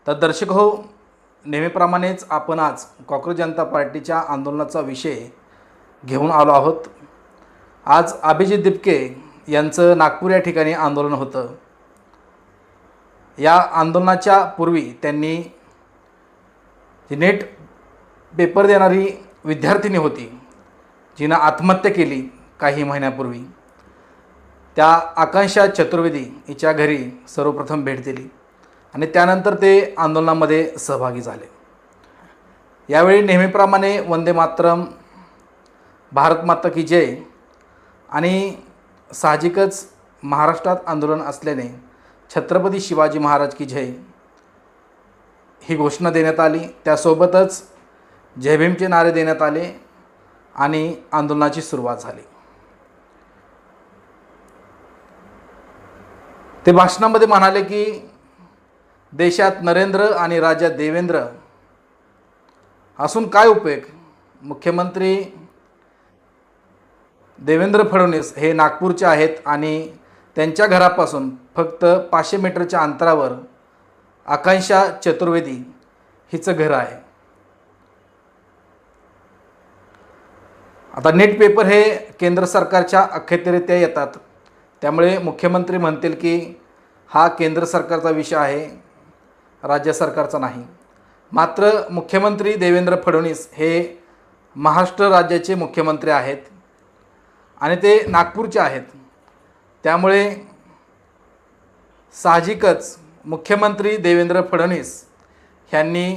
तर दर्शक हो, नेहमीप्रमाणेच आपण आज कॉक्रोच जनता पार्टीच्या आंदोलनाचा विषय घेऊन आलो आहोत। आज अभिजित दिपके यांचं नागपूर या ठिकाणी आंदोलन होतं। या आंदोलनाच्या पूर्वी त्यांनी नेट पेपर देणारी विद्यार्थिनी होती जिनं आत्महत्या केली काही महिन्यापूर्वी, त्या आकांक्षा चतुर्वेदी हिच्या घरी सर्वप्रथम भेट दिली आणि त्यानंतर ते आंदोलनामध्ये सहभागी झाले। यावेळी नेहमीप्रमाणे वंदे मातरम, भारत माता की जय आणि साहजिकच महाराष्ट्रात आंदोलन असल्याने छत्रपती शिवाजी महाराज की जय ही घोषणा देण्यात आली। त्यासोबतच जय भीमचे नारे देण्यात आले आणि आंदोलनाची सुरुवात झाली। ते भाषणामध्ये म्हणाले की देशात नरेंद्र आणि राज्यात देवेंद्र असून काय उपयोग। मुख्यमंत्री देवेंद्र फडणवीस हे नागपूरचे आहेत आणि त्यांच्या घरापासून फक्त 500 मीटरच्या अंतरावर आकांक्षा चतुर्वेदी हिचं घर आहे। आता नेट पेपर हे केंद्र सरकारच्या अखत्यारीत येतात, त्यामुळे मुख्यमंत्री म्हणतील की हा केंद्र सरकारचा विषय आहे, राज्य सरकारचा नाही। मात्र मुख्यमंत्री देवेंद्र फडणवीस हे महाराष्ट्र राज्याचे मुख्यमंत्री आहेत आणि ते नागपूरचे आहेत, त्यामुळे साहजिकच मुख्यमंत्री देवेंद्र फडणवीस यांनी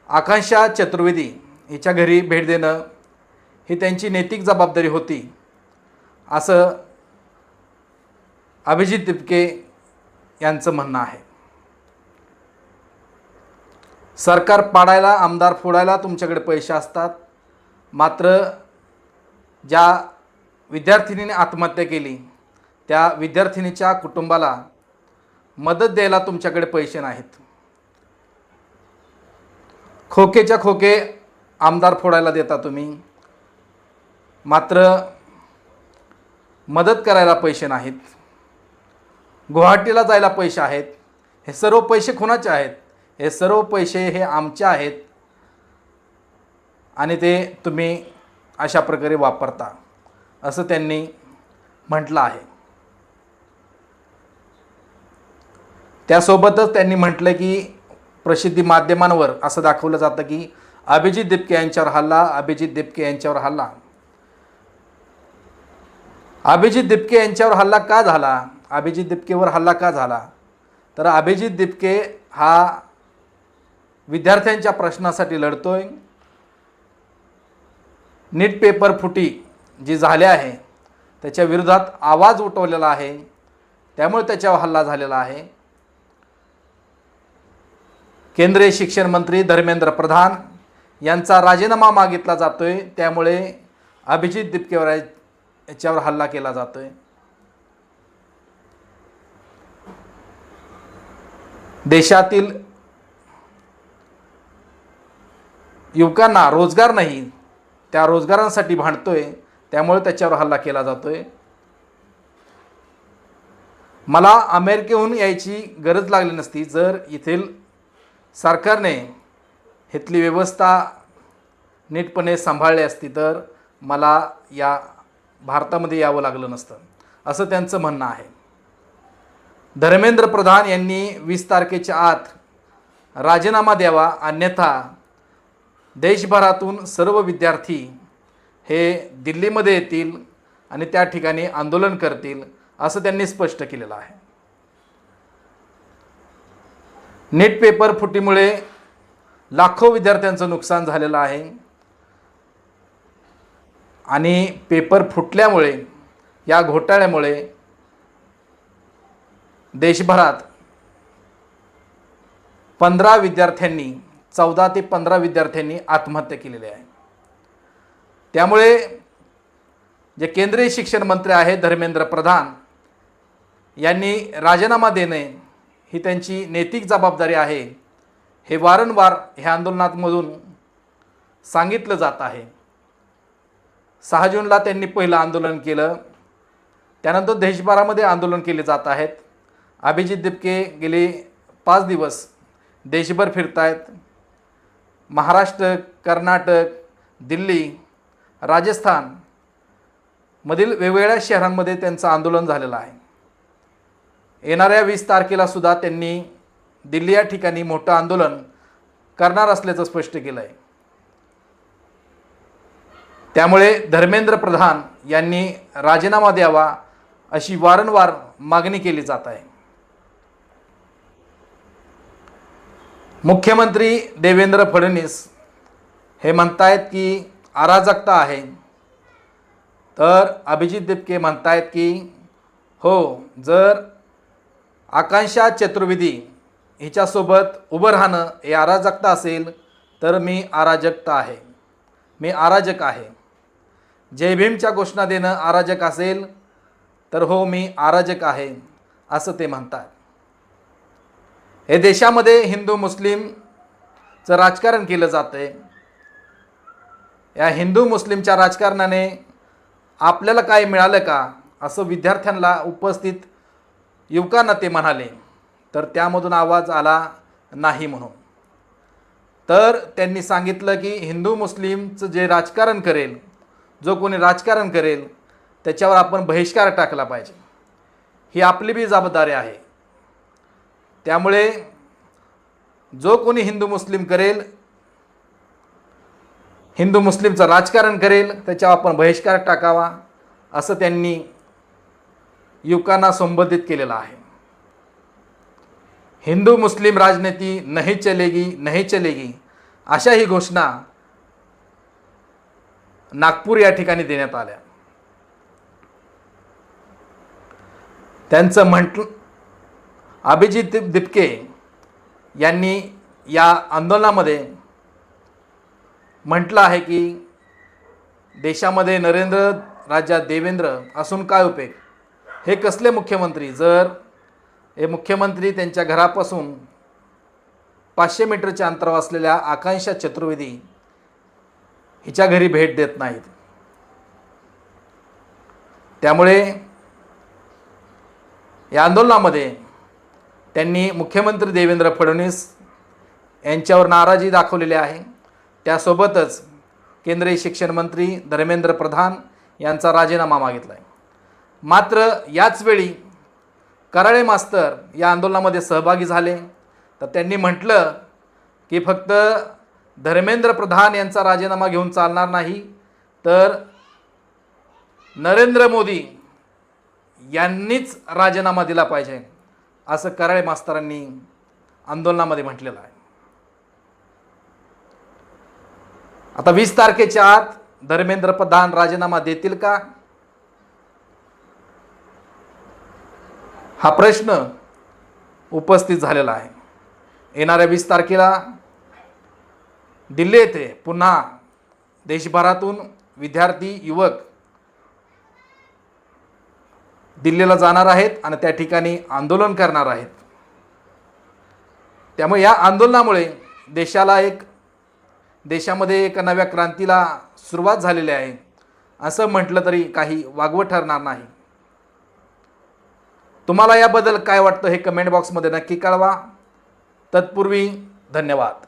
आकांक्षा चतुर्वेदी हिच्या घरी भेट देणं ही त्यांची नैतिक जबाबदारी होती, असं अभिजित दिपके यांचं म्हणणं आहे। सरकार पाडायला, आमदार फोडायला तुमच्याकडे पैसे असतात, मात्र ज्या विद्यार्थिनीने आत्महत्या केली त्या विद्यार्थिनीच्या कुटुंबाला मदत द्यायला तुमच्याकडे पैसे नाहीत। खोकेच्या खोके आमदार फोडायला देता तुम्ही, मात्र मदत करायला पैसे नाहीत। गुवाहाटीला जायला पैसे आहेत, हे सर्व पैसे कोणाचे आहेत? हे सर्व पैसे हे आमचे आहेत आणि ते तुम्ही अशा प्रकारे वापरता, असं त्यांनी म्हटलं आहे। त्यासोबतच त्यांनी म्हटलं की प्रसिद्धी माध्यमांवर असं दाखवलं जातं की अभिजित दिपके यांच्यावर हल्ला, अभिजित दिपके यांच्यावर हल्ला। अभिजित दिपके यांच्यावर हल्ला का झाला? अभिजित दिपकेवर हल्ला का झाला? तर अभिजित दिपके हा विद्यार्थ्यांच्या प्रश्नासाठी लढतोय। नीट पेपर फुटी जी झाली आहे त्याच्या विरोधात आवाज उठवलेला आहे, त्यामुळे त्याच्यावर हल्ला झालेला आहे। केंद्रीय शिक्षण मंत्री धर्मेंद्र प्रधान यांचा राजीनामा मागितला जातोय, त्यामुळे अभिजित दिपकेवर याच्यावर हल्ला केला जातोय। देशातील युवकांना रोजगार नाही, त्या रोजगारांसाठी भांडतोय, त्यामुळे त्याच्यावर हल्ला केला जातोय। मला अमेरिकेहून यायची गरज लागली नसती जर येथील सरकारने इथली व्यवस्था नीटपणे सांभाळली असती, तर मला या भारतामध्ये यावं लागलं नसतं, असं त्यांचं म्हणणं आहे। धर्मेंद्र प्रधान यांनी 20 तारखेच्या आत राजीनामा द्यावा, अन्यथा देशभरातून सर्व विद्यार्थी हे दिल्लीमध्ये येतील आणि त्या ठिकाणी आंदोलन करतील, असं त्यांनी स्पष्ट केलेलं आहे। नेट पेपर फुटीमुळे लाखो विद्यार्थ्यांचं नुकसान झालेलं आहे आणि पेपर फुटल्यामुळे, या घोटाळ्यामुळे देशभरात 14 ते 15 विद्यार्थ्यांनी आत्महत्या केलेली आहे। त्यामुळे जे केंद्रीय शिक्षण मंत्री आहेत धर्मेंद्र प्रधान यांनी राजीनामा देणे ही त्यांची नैतिक जबाबदारी आहे, हे वारंवार ह्या आंदोलनामधून सांगितलं जात आहे। 6 जूनला त्यांनी पहिलं आंदोलन केलं, त्यानंतर देशभरामध्ये आंदोलन केले जात आहेत। अभिजित दिपके गेले 5 दिवस देशभर फिरतायत. महाराष्ट्र, कर्नाटक, दिल्ली, राजस्थान मधील वेगवेगळ्या शहरांमध्ये त्यांचं आंदोलन झालेलं आहे. येणाऱ्या 20 तारखेला सुद्धा त्यांनी दिल्ली या ठिकाणी मोठं आंदोलन करणार असल्याचं स्पष्ट केलं आहे. त्यामुळे धर्मेंद्र प्रधान यांनी राजीनामा द्यावा अशी वारंवार मागणी केली जात आहे. मुख्यमंत्री देवेंद्र फडणवीस हे म्हणतायत की अराजकता आहे, तर अभिजित दिपके म्हणतायत की हो, जर आकांक्षा चतुर्वेदी हिच्यासोबत उभं राहणं हे अराजकता असेल तर मी अराजक आहे. जय भीमच्या घोषणा देणं अराजक असेल तर हो, मी अराजक आहे असं ते म्हणतात. हे देशामध्ये हिंदू मुस्लिमचं राजकारण केलं जातं आहे. या हिंदू मुस्लिमच्या राजकारणाने आपल्याला काय मिळालं का असं विद्यार्थ्यांना, उपस्थित युवकांना ते म्हणाले. तर त्यामधून आवाज आला नाही म्हणून. तर त्यांनी सांगितलं की हिंदू मुस्लिमचं जे राजकारण करेल, जो कोणी राजकारण करेल त्याच्यावर आपण बहिष्कार टाकला पाहिजे. ही आपली बी जबाबदारी आहे. त्यामुळे जो कोणी हिंदू मुस्लिमचं राजकारण करेल त्याच्यावर आपण बहिष्कार टाकावा असं त्यांनी युवकांना संबोधित केलेलं आहे. हिंदू मुस्लिम राजनीति नहीं चलेगी अशा ही घोषणा नागपूर या ठिकाणी देण्यात आल्या. त्यांचं अभिजित दिपके यांनी या आंदोलनामध्ये म्हटलं आहे की देशामध्ये नरेंद्र, राज्यात देवेंद्र असून काय उपयोग? हे कसले मुख्यमंत्री, जर हे मुख्यमंत्री त्यांच्या घरापासून 500 मीटरच्या अंतरावर असलेल्या आकांक्षा चतुर्वेदी हिच्या घरी भेट देत नाहीत. त्यामुळे या आंदोलनामध्ये त्यांनी मुख्यमंत्री देवेंद्र फडणवीस यांच्यावर नाराजी दाखवलेली आहे. त्यासोबतच केंद्रीय शिक्षण मंत्री धर्मेंद्र प्रधान यांचा राजीनामा मागितला आहे. मात्र याच वेळी कराळे मास्तर या आंदोलनामध्ये सहभागी झाले. तर त्यांनी म्हटलं की फक्त धर्मेंद्र प्रधान यांचा राजीनामा घेऊन चालणार नाही, तर नरेंद्र मोदी यांनीच राजीनामा दिला पाहिजे असं कराळे मास्तरांनी आंदोलनामध्ये म्हटलेलं आहे. आता 20 तारखेच्या आत धर्मेंद्र प्रधान राजीनामा देतील का, हा प्रश्न उपस्थित झालेला आहे. येणाऱ्या 20 तारखेला दिल्ली येथे पुन्हा देशभरातून विद्यार्थी, युवक दिल्लीला जाणार आहेत आणि त्या ठिकाणी आंदोलन करणार आहेत. त्यामुळे या आंदोलनामुळे देशामध्ये एक नव्या क्रांतीला सुरुवात झालेली आहे असं म्हटलं तरी काही वागवं ठरणार नाही. तुम्हाला याबद्दल काय वाटतं हे कमेंट बॉक्समध्ये नक्की कळवा. तत्पूर्वी धन्यवाद.